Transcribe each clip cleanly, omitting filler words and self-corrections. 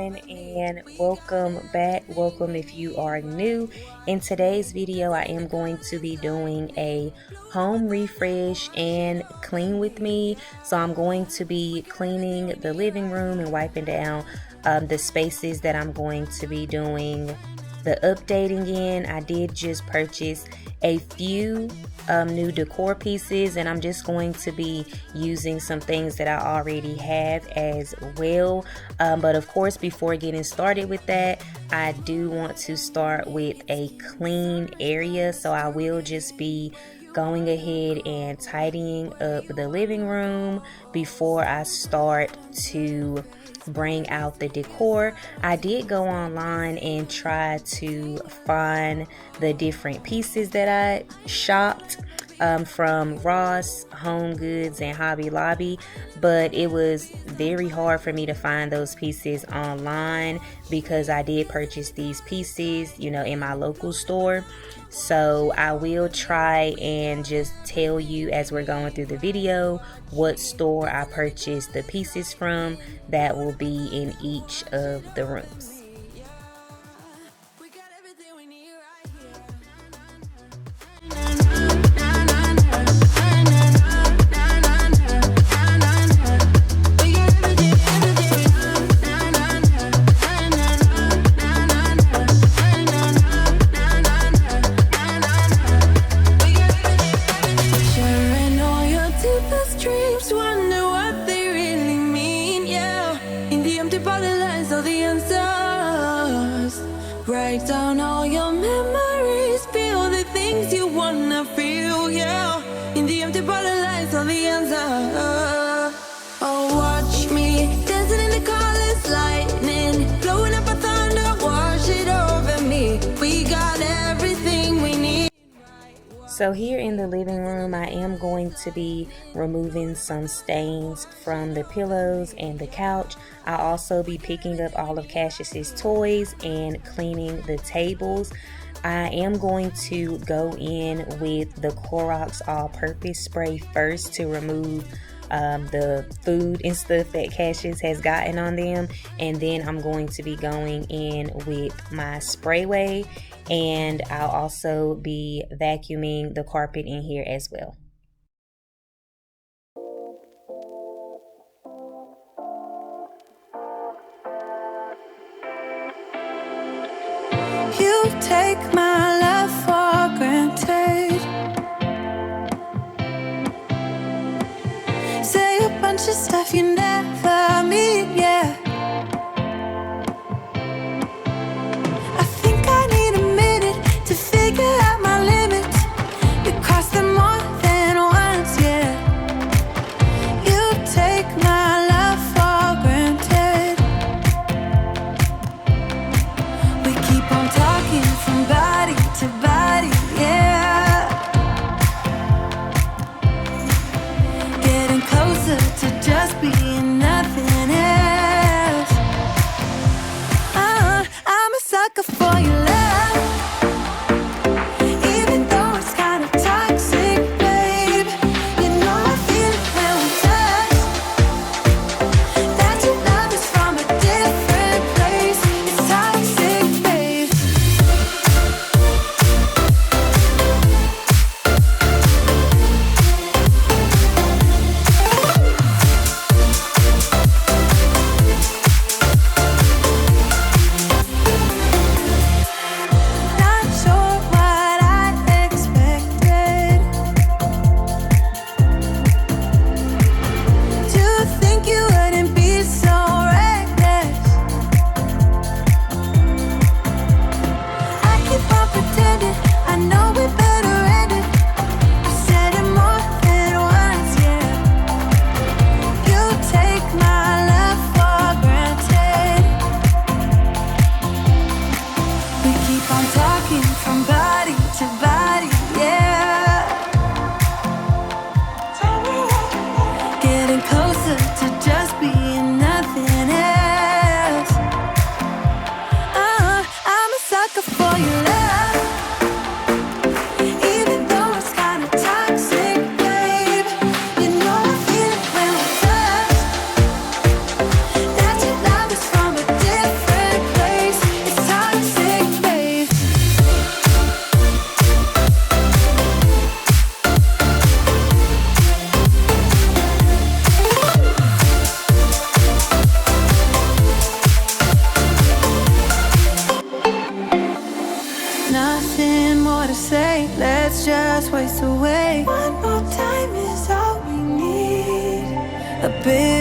everyone, and welcome back. Welcome if you are new. In today's video, I am going to be doing a home refresh and clean with me. So I'm going to be cleaning the living room and wiping down the spaces that I'm going to be doing the updating in. I did just purchase a few new decor pieces, and I'm just going to be using some things that I already have as well. But of course, before getting started with that, I do want to start with a clean area. So I will just be going ahead and tidying up the living room before I start to bring out the decor. I did go online and try to find the different pieces that I shopped from Ross, Home Goods, and Hobby Lobby, but it was very hard for me to find those pieces online because I did purchase these pieces, in my local store. So I will try and just tell you as we're going through the video what store I purchased the pieces from that will be in each of the rooms. Write down all your memories, feel the things you wanna feel, yeah. In the empty bottle lies all the answers. Oh, watch me dancing in the colors, lightning blowing up a thunder, wash it over me. We got everything we need. So here in the living room, I am going to be removing some stains from the pillows and the couch. I'll also be picking up all of Cassius's toys and cleaning the tables. I am going to go in with the Clorox all-purpose spray first to remove the food and stuff that Cassius has gotten on them, and then I'm going to be going in with my sprayway, and I'll also be vacuuming the carpet in here as well. You take my love for granted. Say a bunch of stuff you never mean, yeah. I think I need a minute to figure out my limits. You cross them more than once, yeah. You take my love for granted. We keep on talking from body to body, yeah. Getting closer to just being nothing else. I'm a sucker for your love, even though it's kind of toxic, babe. You know I feel it when we touch, that your love is from a different place. It's toxic, babe.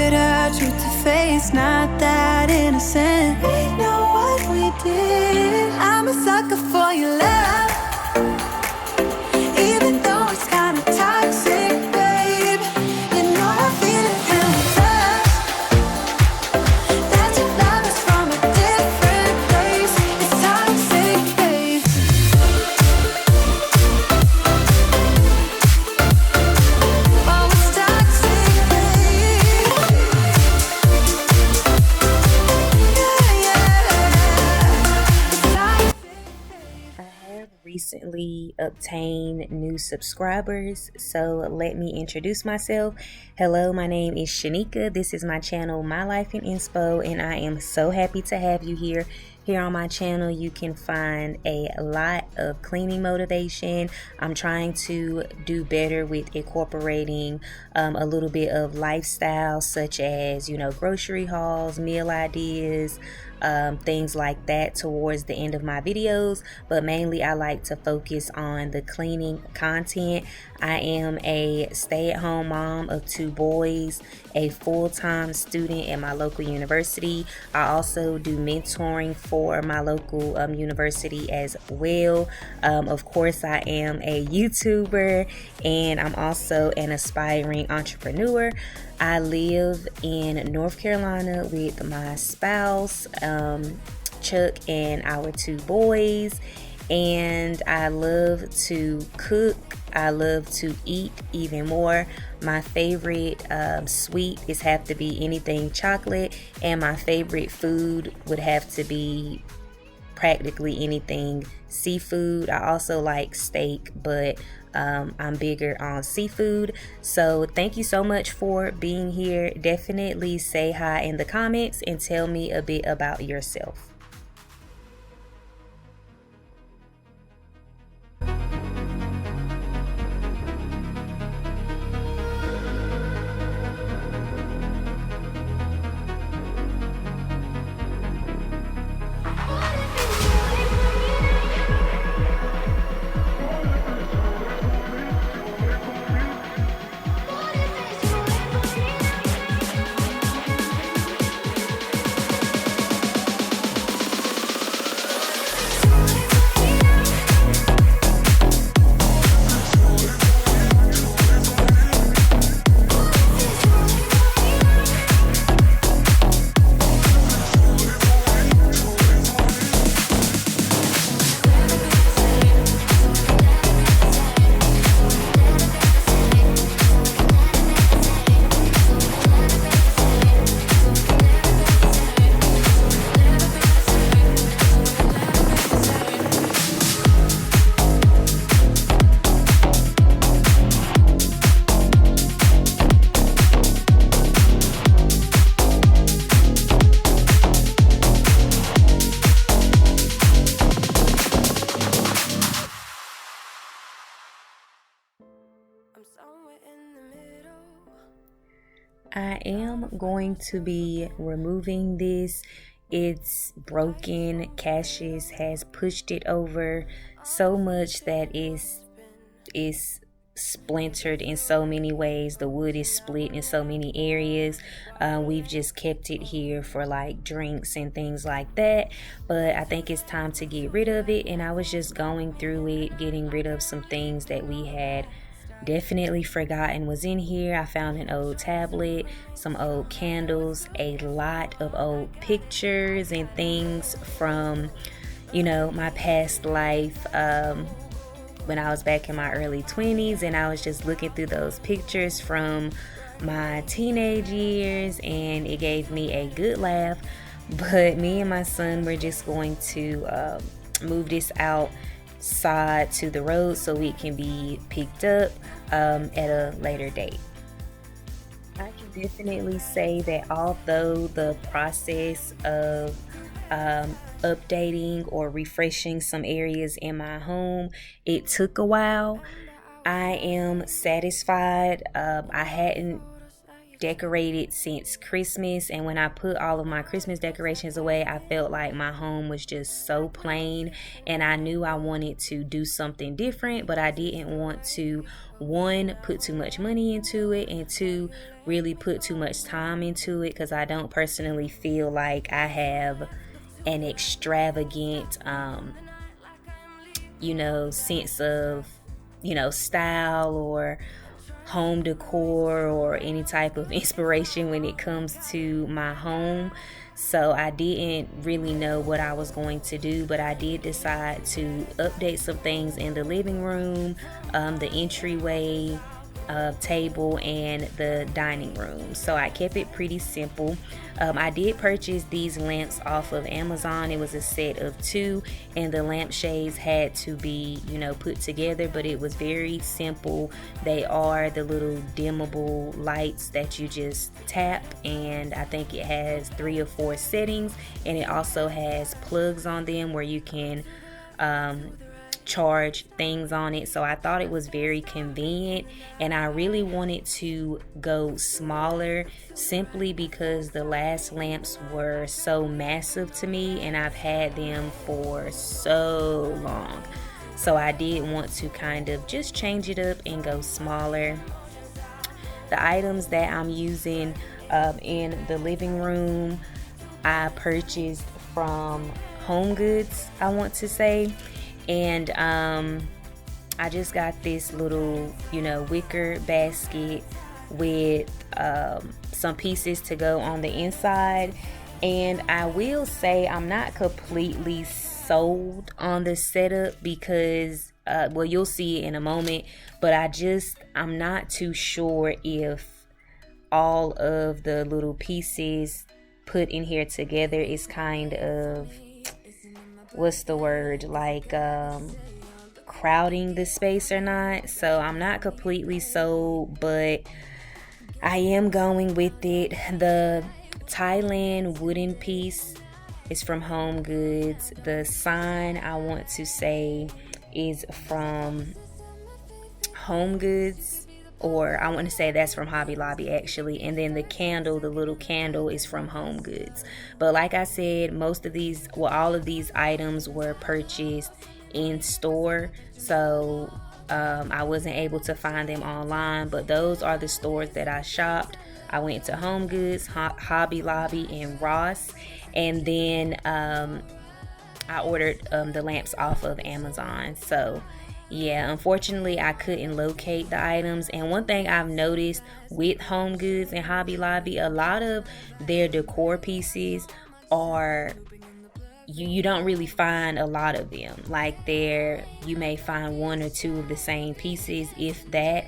bitter truth to face, not that innocent. We know what we did. I'm a sucker for your love, even though it's kinda toxic, babe. You know I feel it when we touch, that your love is from a different place. It's toxic, babe. Oh, it's toxic, babe. Yeah, yeah. It's toxic, babe. I have recently obtained new subscribers, so let me introduce myself. Hello, my name is Shanika. This is my channel, My Life in Inspo, and I am so happy to have you here. Here on my channel, you can find a lot of cleaning motivation. I'm trying to do better with incorporating a little bit of lifestyle, such as, grocery hauls, meal ideas, things like that towards the end of my videos, but mainly I like to focus on the cleaning content. I am a stay-at-home mom of 2 boys, a full-time student at my local university. I also do mentoring for my local university as well. Of course, I am a YouTuber, and I'm also an aspiring entrepreneur. I live in North Carolina with my spouse, Chuck, and our 2 boys, and I love to cook. I love to eat even more. My favorite sweet is have to be anything chocolate, and my favorite food would have to be practically anything seafood. I also like steak, but I'm bigger on seafood. So thank you so much for being here. Definitely say hi in the comments and tell me a bit about yourself. I am going to be removing this. It's broken. Cassius has pushed it over so much that it's splintered in so many ways. The wood is split in so many areas. We've just kept it here for like drinks and things like that, but I think it's time to get rid of it. And I was just going through it, getting rid of some things that we had definitely forgotten was in here. I found an old tablet, some old candles, a lot of old pictures and things from, my past life, when I was back in my early 20s, and I was just looking through those pictures from my teenage years, and it gave me a good laugh. But me and my son were just going to move this outside to the road so it can be picked up at a later date. I can definitely say that although the process of updating or refreshing some areas in my home, it took a while, I am satisfied. I hadn't decorated since Christmas, and when I put all of my Christmas decorations away, I felt like my home was just so plain, and I knew I wanted to do something different, but I didn't want to, one, put too much money into it, and two, really put too much time into it, because I don't personally feel like I have an extravagant sense of style or home decor or any type of inspiration when it comes to my home. So I didn't really know what I was going to do, but I did decide to update some things in the living room, the entryway table, and the dining room. So I kept it pretty simple. I did purchase these lamps off of Amazon. It was a set of 2, and the lampshades had to be put together, but it was very simple. They are the little dimmable lights that you just tap, and I think it has 3 or 4 settings, and it also has plugs on them where you can charge things on it. So I thought it was very convenient, and I really wanted to go smaller simply because the last lamps were so massive to me, and I've had them for so long. So I did want to kind of just change it up and go smaller. The items that I'm using in the living room, I purchased from Home Goods, I want to say. And I just got this little, wicker basket with some pieces to go on the inside. And I will say I'm not completely sold on the setup because, you'll see it in a moment. But I'm not too sure if all of the little pieces put in here together is kind of, what's the word, like crowding the space or not. So I'm not completely sold, but I am going with it. The Thailand wooden piece is from Home Goods. The sign, I want to say, is from Home Goods, or I want to say that's from Hobby Lobby actually. And then the candle, the little candle, is from Home Goods. But like I said, all of these items were purchased in store, so I wasn't able to find them online, but those are the stores that I shopped. I went to Home Goods, Hobby Lobby, and Ross, and then I ordered the lamps off of Amazon. So yeah, unfortunately I couldn't locate the items. And one thing I've noticed with Home Goods and Hobby Lobby, a lot of their decor pieces are, you don't really find a lot of them. Like you may find 1 or 2 of the same pieces, if that,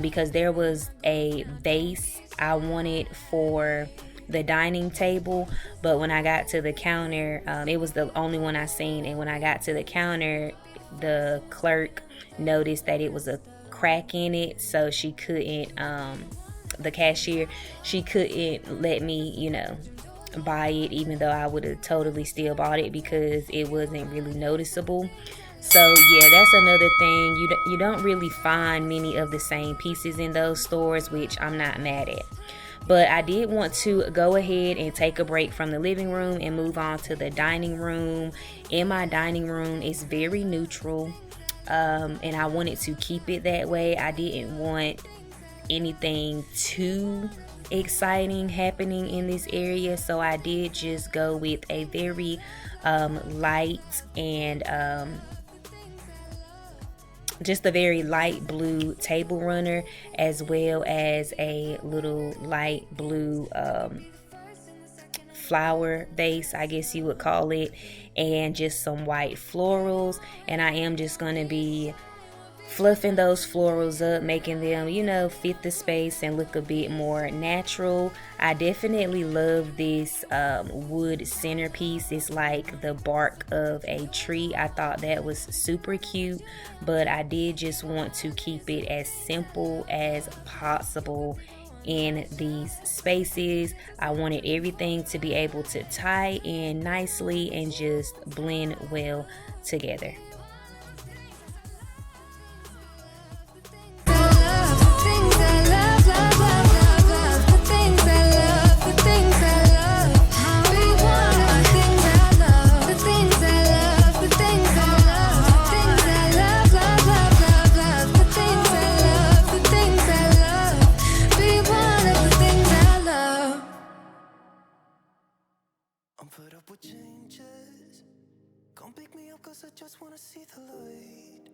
because there was a vase I wanted for the dining table, but when I got to the counter, it was the only one I seen, and when I got to the counter, the clerk noticed that it was a crack in it, so she couldn't, the cashier, she couldn't let me, buy it, even though I would have totally still bought it because it wasn't really noticeable. So yeah, that's another thing. You don't really find many of the same pieces in those stores, which I'm not mad at. But I did want to go ahead and take a break from the living room and move on to the dining room. In my dining room, it's very neutral, and I wanted to keep it that way. I didn't want anything too exciting happening in this area, so I did just go with a very light and just a very light blue table runner, as well as a little light blue flower vase, I guess you would call it, and just some white florals. And I am just going to be fluffing those florals up, making them, fit the space and look a bit more natural. I definitely love this wood centerpiece. It's like the bark of a tree. I thought that was super cute, but I did just want to keep it as simple as possible in these spaces. I wanted everything to be able to tie in nicely and just blend well together. I'm put up with changes. Come pick me up cause I just wanna see the light.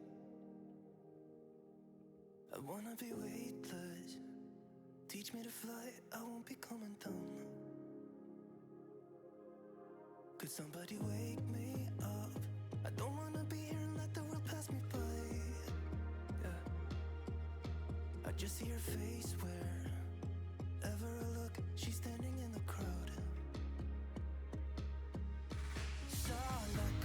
I wanna be weightless. Teach me to fly, I won't be coming down. Could somebody wake me up? I don't wanna be here and let the world pass me by. Yeah. I just see her face wherever I look, she's standing in the crowd. So let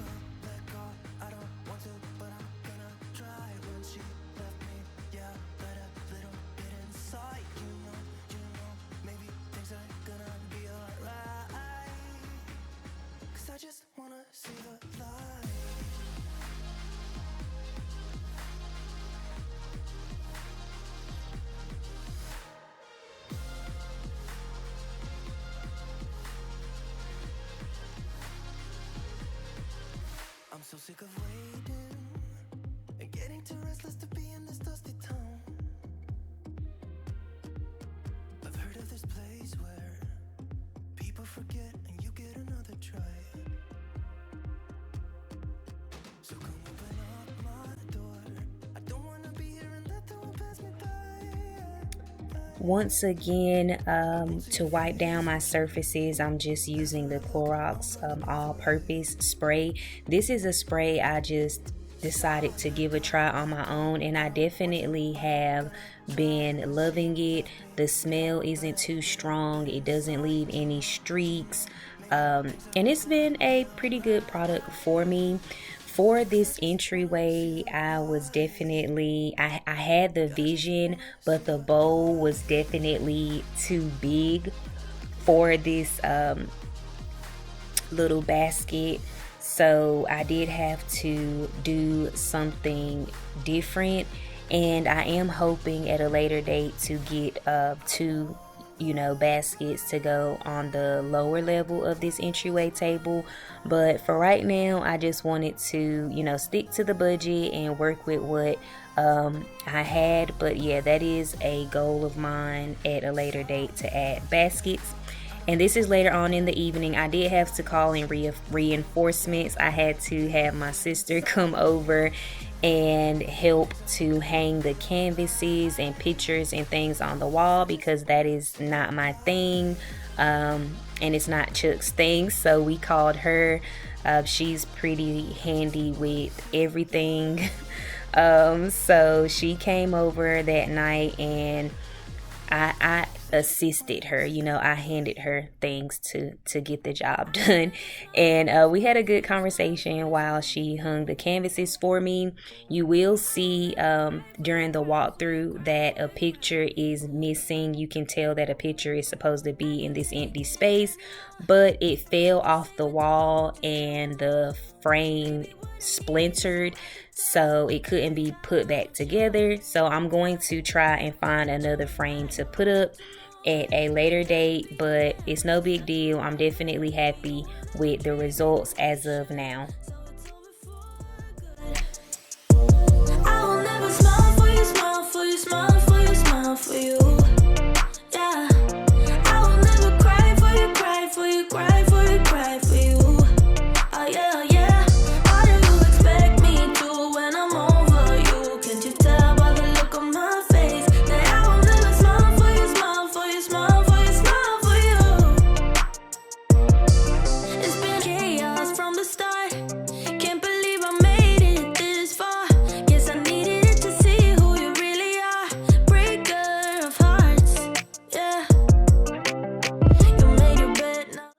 go, I don't want to, but I'm gonna try. When she left me, yeah, let a little bit inside. You know, maybe things are gonna be alright. Cause I just wanna see the light. I'm so sick of waiting and getting too restless to be in this dusty town. I've heard of this place where people forget and you get another try. So come open up my door. I don't wanna be here and let the world pass me by. Once again, to wipe down my surfaces, I'm just using the Clorox all-purpose spray. This is a spray I just decided to give a try on my own, and I definitely have been loving it. The smell isn't too strong. It doesn't leave any streaks, and it's been a pretty good product for me. For this entryway, I was definitely, I had the vision, but the bowl was definitely too big for this little basket. So I did have to do something different, and I am hoping at a later date to get two baskets to go on the lower level of this entryway table. But for right now, I just wanted to stick to the budget and work with what I had. But yeah, that is a goal of mine at a later date to add baskets. And this is later on in the evening. I did have to call in reinforcements. I had to have my sister come over and help to hang the canvases and pictures and things on the wall, because that is not my thing, and it's not Chuck's thing. So we called her. She's pretty handy with everything. So she came over that night, and I assisted her. I handed her things to get the job done, and we had a good conversation while she hung the canvases for me. You will see during the walkthrough that a picture is missing. You can tell that a picture is supposed to be in this empty space, but it fell off the wall and the frame splintered, so it couldn't be put back together. So I'm going to try and find another frame to put up at a later date, but it's no big deal. I'm definitely happy with the results as of now. I will never smile for you, smile for you, smile for you, smile for you. Yeah. I will never cry for you, cry for you, cry for you, cry for you. Oh yeah, yeah. What do you expect me to when I'm over you? Can't you tell by the look on my face that I will never smile for you, smile for you, smile for you, smile for you. It's been chaos from the start. Can't believe I made it this far. Guess I needed to see who you really are. Breaker of hearts, yeah. You made your bed, now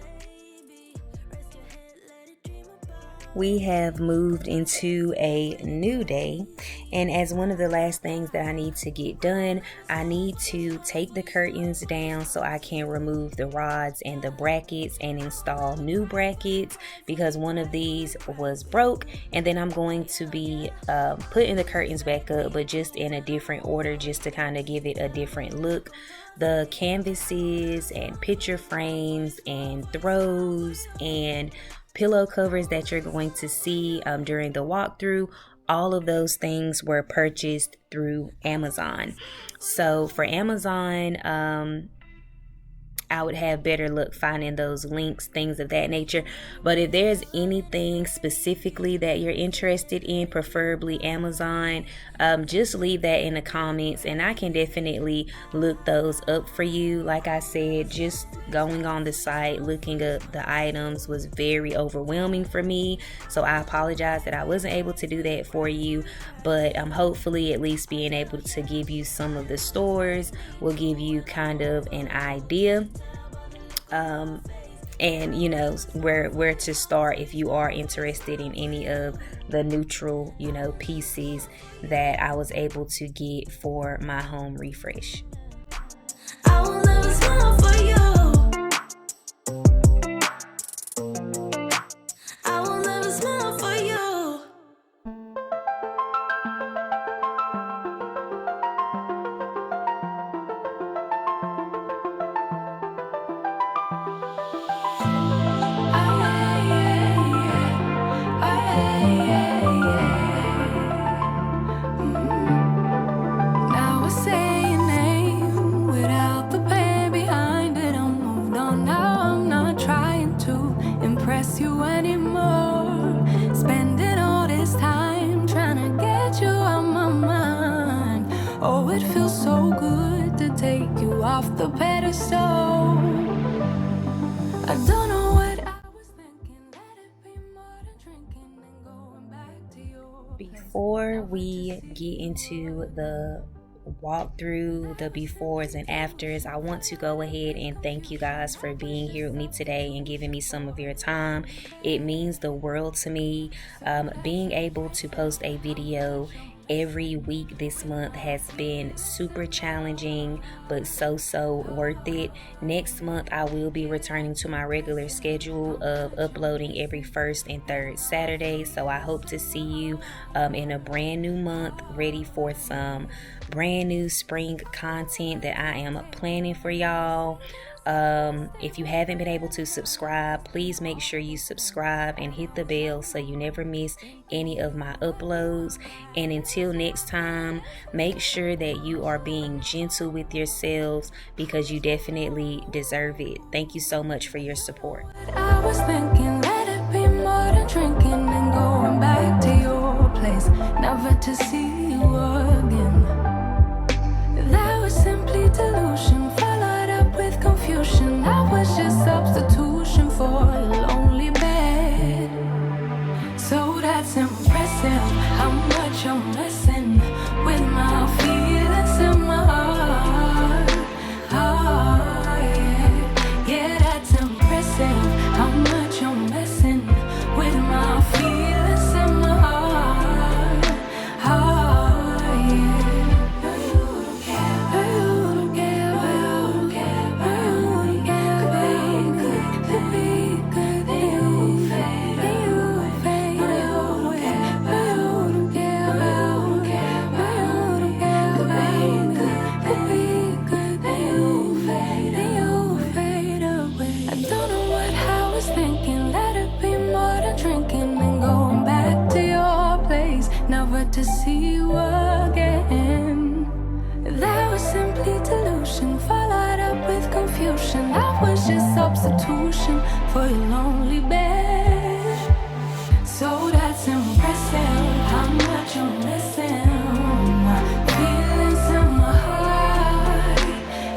lie in it, baby. Rest your head, let it dream about. We have moved into a new day, and as one of the last things that I need to get done, I need to take the curtains down so I can remove the rods and the brackets and install new brackets, because one of these was broke. And then I'm going to be putting the curtains back up, but just in a different order, just to kind of give it a different look. The canvases and picture frames and throws and pillow covers that you're going to see during the walkthrough, all of those things were purchased through Amazon. So for Amazon, I would have better luck finding those links, things of that nature. But if there's anything specifically that you're interested in, preferably Amazon, just leave that in the comments and I can definitely look those up for you. Like I said, just going on the site, looking up the items was very overwhelming for me. So I apologize that I wasn't able to do that for you, but I'm hopefully at least being able to give you some of the stores will give you kind of an idea. And you know where to start if you are interested in any of the neutral, you know, pieces that I was able to get for my home refresh. I will never smile for you. I will never smile for you. Now I say your name without the pain behind it. I'm moved on now. I'm not trying to impress you anymore. Spending all this time trying to get you out my mind. Oh, it feels so good to take you off the pedestal. I don't know what I was thinking. Let it be more than drinking and going back to your place. Before we get into the walkthrough, the befores and afters, I want to go ahead and thank you guys for being here with me today and giving me some of your time. It means the world to me. Being able to post a video every week this month has been super challenging, but so worth it. Next month I will be returning to my regular schedule of uploading every first and third Saturday, so I hope to see you in a brand new month, ready for some brand new spring content that I am planning for y'all. If you haven't been able to subscribe, please make sure you subscribe and hit the bell so you never miss any of my uploads. And until next time, make sure that you are being gentle with yourselves because you definitely deserve it. Thank you so much for your support. I was thinking, let it be more than drinking and going back to your place, never to see you again. That was simply delusion, followed up with confusion. That was just substitution for a lonely bed. So that's impressive, how much I'm messing with my feelings in my heart. Oh, yeah. Yeah, that's impressive, how much I'm messing with my feelings in my heart. Oh, yeah. To see you again. That was simply delusion, followed up with confusion. That was just substitution for your lonely bed. So that's impressive, how much I'm missing. My feelings in my heart,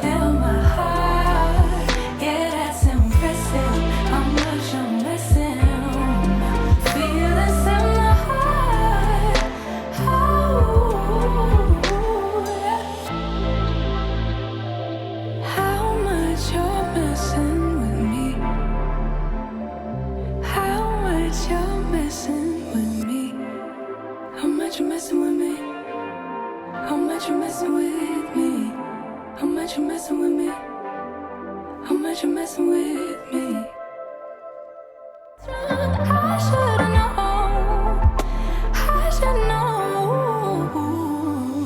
in my heart. Yeah, that's impressive, how much I'm missing. My feelings in my heart. You're messing with me. How much you messing with me? How much you messing with me? How much you messing with me? I should've known. I should know.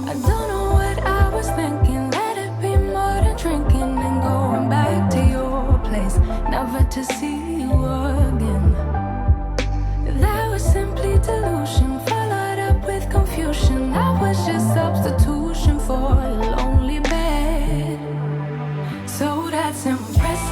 I don't know what I was thinking. Let it be more than drinking and going back to your place, never to see you again. That was simply delusion, followed up with confusion. That was just substitution for a lonely bed. So that's impressive.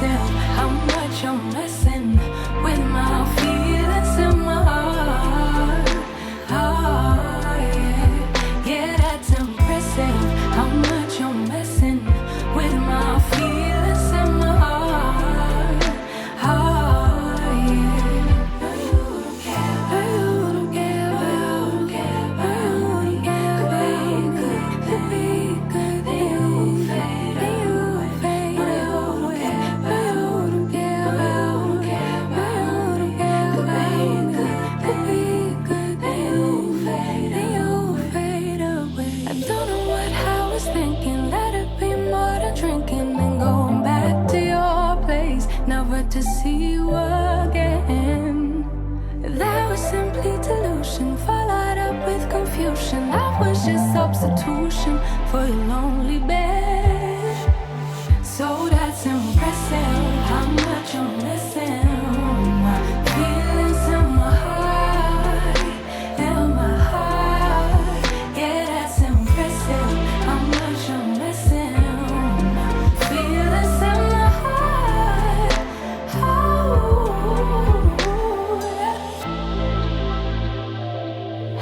never to see you again. That was simply delusion, followed up with confusion. That was just substitution for your lonely bed. So that's impressive, how much you're missing. My feelings in my heart, yeah, that's impressive, how much you're missing. My feelings in my heart,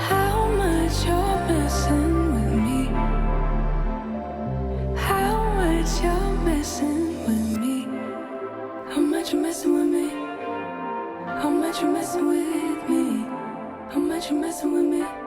how much you're messing with me. How much you're messing with me. How much you're messing with me. How much you're messing with me. How much you're messing with me.